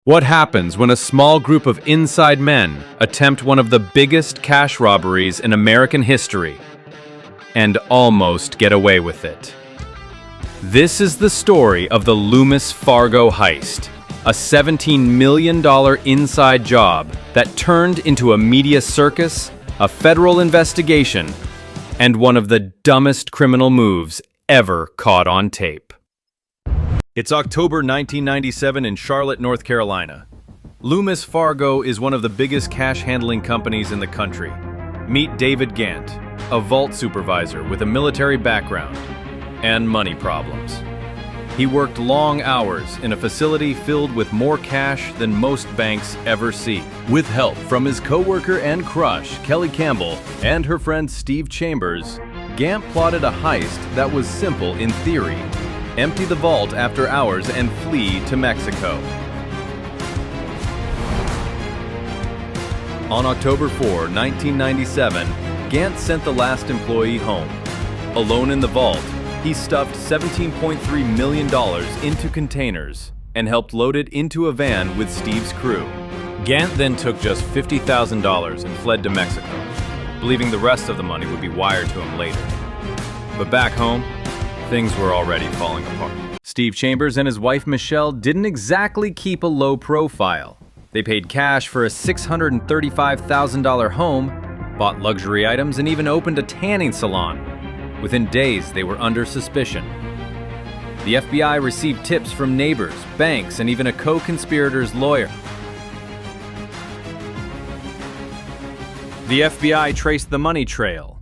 What happens when a small group of inside men attempt one of the biggest cash robberies in American history and almost get away with it? This is the story of the Loomis Fargo Heist, a $17 million inside job that turned into a media circus, a federal investigation, and one of the dumbest criminal moves ever caught on tape. It's October 1997 in Charlotte, North Carolina. Loomis Fargo is one of the biggest cash handling companies in the country. Meet David Gant, a vault supervisor with a military background and money problems. He worked long hours in a facility filled with more cash than most banks ever see. With help from his co-worker and crush, Kelly Campbell, and her friend Steve Chambers, Gant plotted a heist that was simple in theory: empty the vault after hours and flee to Mexico. On October 4, 1997, Gant sent the last employee home. Alone in the vault, he stuffed $17.3 million into containers and helped load it into a van with Steve's crew. Gant then took just $50,000 and fled to Mexico, believing the rest of the money would be wired to him later. But back home, things were already falling apart. Steve Chambers and his wife Michelle didn't exactly keep a low profile. They paid cash for a $635,000 home, bought luxury items, and even opened a tanning salon. Within days, they were under suspicion. The FBI received tips from neighbors, banks, and even a co-conspirator's lawyer. The FBI traced the money trail,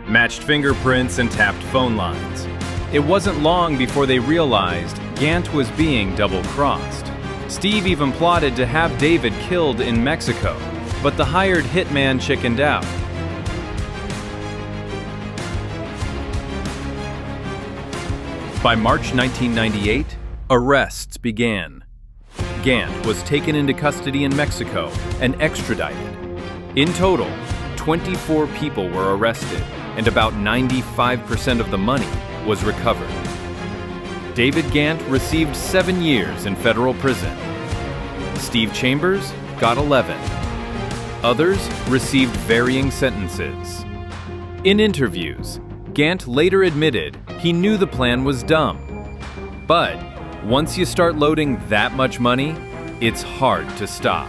matched fingerprints, and tapped phone lines. It wasn't long before they realized Gant was being double-crossed. Steve even plotted to have David killed in Mexico, but the hired hitman chickened out. By March 1998, arrests began. Gant was taken into custody in Mexico and extradited. In total, 24 people were arrested, and about 95% of the money was recovered. David Gant received 7 years in federal prison. Steve Chambers got 11. Others received varying sentences. In interviews, Gant later admitted he knew the plan was dumb. But once you start loading that much money, it's hard to stop.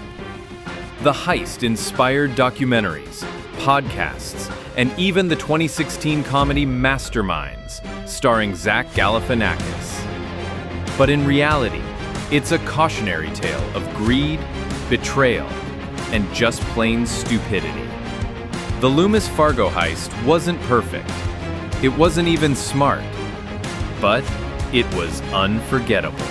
The heist inspired documentaries, podcasts, and even the 2016 comedy Masterminds, starring Zach Galifianakis. But in reality, it's a cautionary tale of greed, betrayal, and just plain stupidity. The Loomis Fargo heist wasn't perfect. It wasn't even smart. But it was unforgettable.